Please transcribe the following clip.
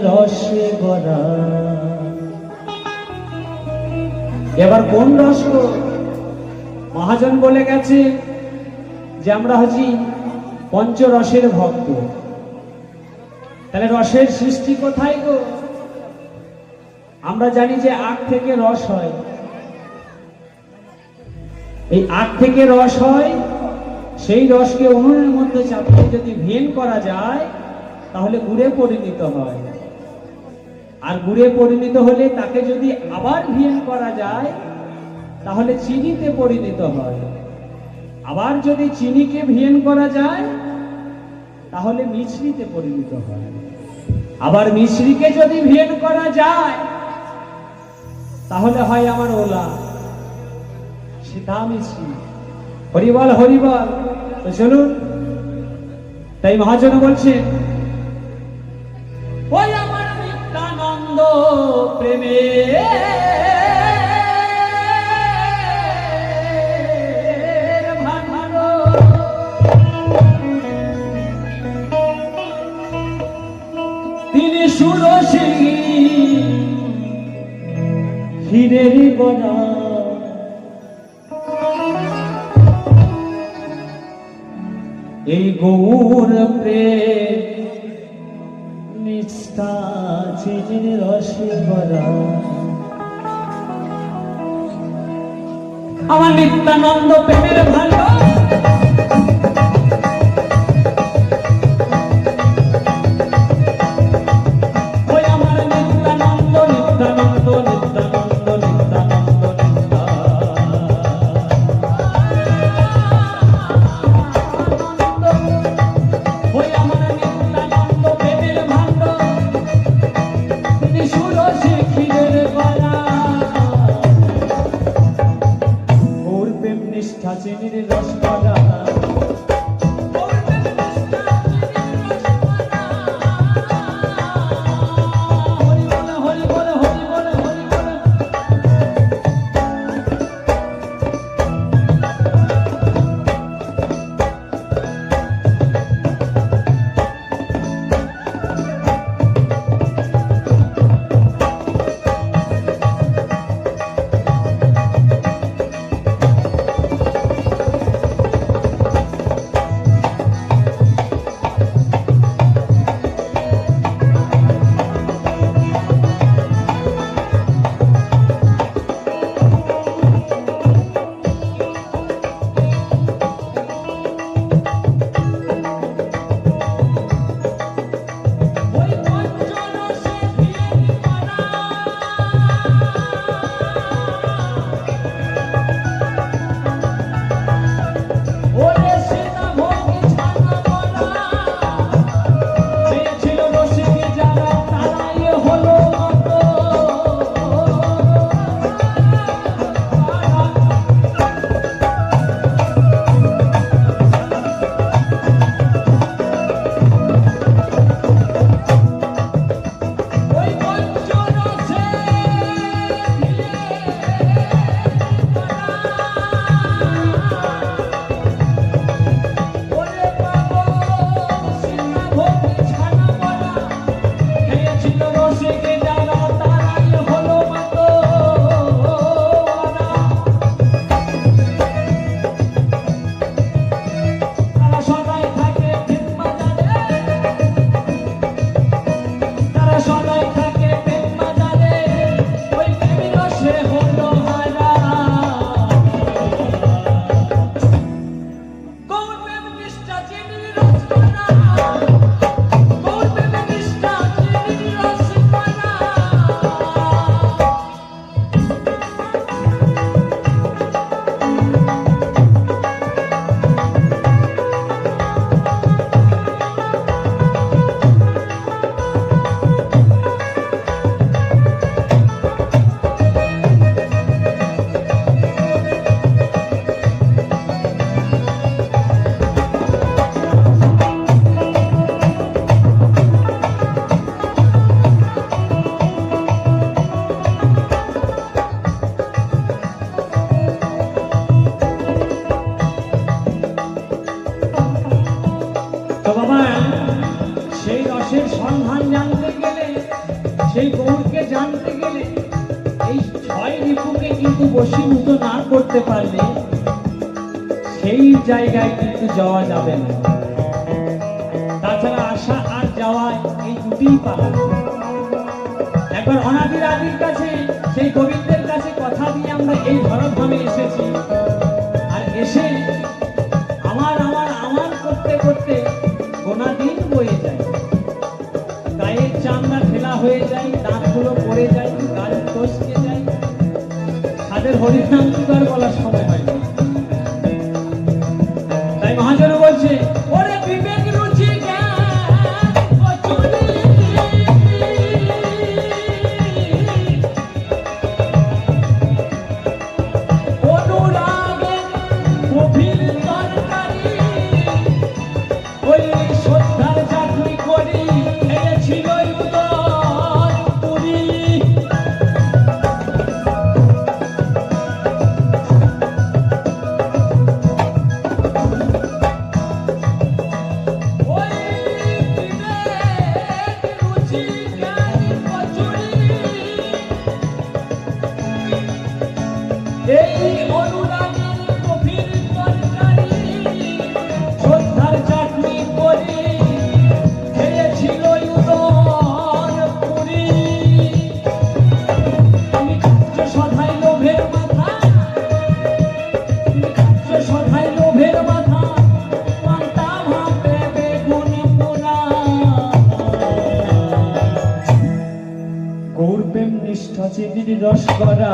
রসে ভরা। এবার কোন রস? মহাজন বলে গেছে যে আমরা হচ্ছি পঞ্চরসের ভক্ত। তাহলে রসের সৃষ্টি কোথায় গো? আমরা জানি যে আখ থেকে রস হয়। এই আখ থেকে রস হয়, সেই রসকে উনুনের মধ্যে চাপিয়ে যদি ভিয়েন করা যায় তাহলে গুড়ে পরিণত হয়। আর গুড়ে পরিণত হলে তাকে যদি আবার ভিয়েন করা যায় তাহলে চিনিতে পরিণত হয়। আবার যদি চিনিকে ভিয়েন করা যায় তাহলে মিছরিতে পরিণত হয়। আবার মিছরিকে যদি ভিয়েন করা যায় তাহলে হয় আমার ওলা, সেটা মিছরি। হরিবল হরিবল। তো চলুন, তাই মহাজন বলছে ওই আমার নিত্যানন্দ প্রেমে তিনি সুরসী হীরের গড়া। এই গৌর প্রেম নিষ্ঠা চিনির রসে ভরা। আমার নিত্যানন্দ প্রেমের ভালো, ওই আমার নিত্যানন্দ নিত্যানন্দ নিত্যানন্দ নিত্যানন্দ নিত্যা। ওই আমার নিত্যানন্দ প্রেমের ভাণ্ড, তিনি সুরসী ক্ষীরের গড়া। ওর প্রেম নিষ্ঠা চিনির রস। কিন্তু বশীভূত না করতে পারলে সেই জায়গায় কিন্তু যাওয়া যাবে না। তাছাড়া আসা আর যাওয়া এই দুটিই পালা। একবার অনাদির আদির কাছে সেই গোবিন্দের কাছে কথা দিয়ে আমরা এই ধরাধামে এসেছি, আর এসে আমার আমার আমার করতে করতে গোনা দিন বয়ে যায়, গায়ের চামড়া ঠেলা হয়ে যায়, দাঁতগুলো পড়ে যায়, গাল টসকে যায়, তাদের হরিনাম দুবার বলার সময় হয় না। তাই মহাজন বলছে, ওরে বিবেক রুচি রস করা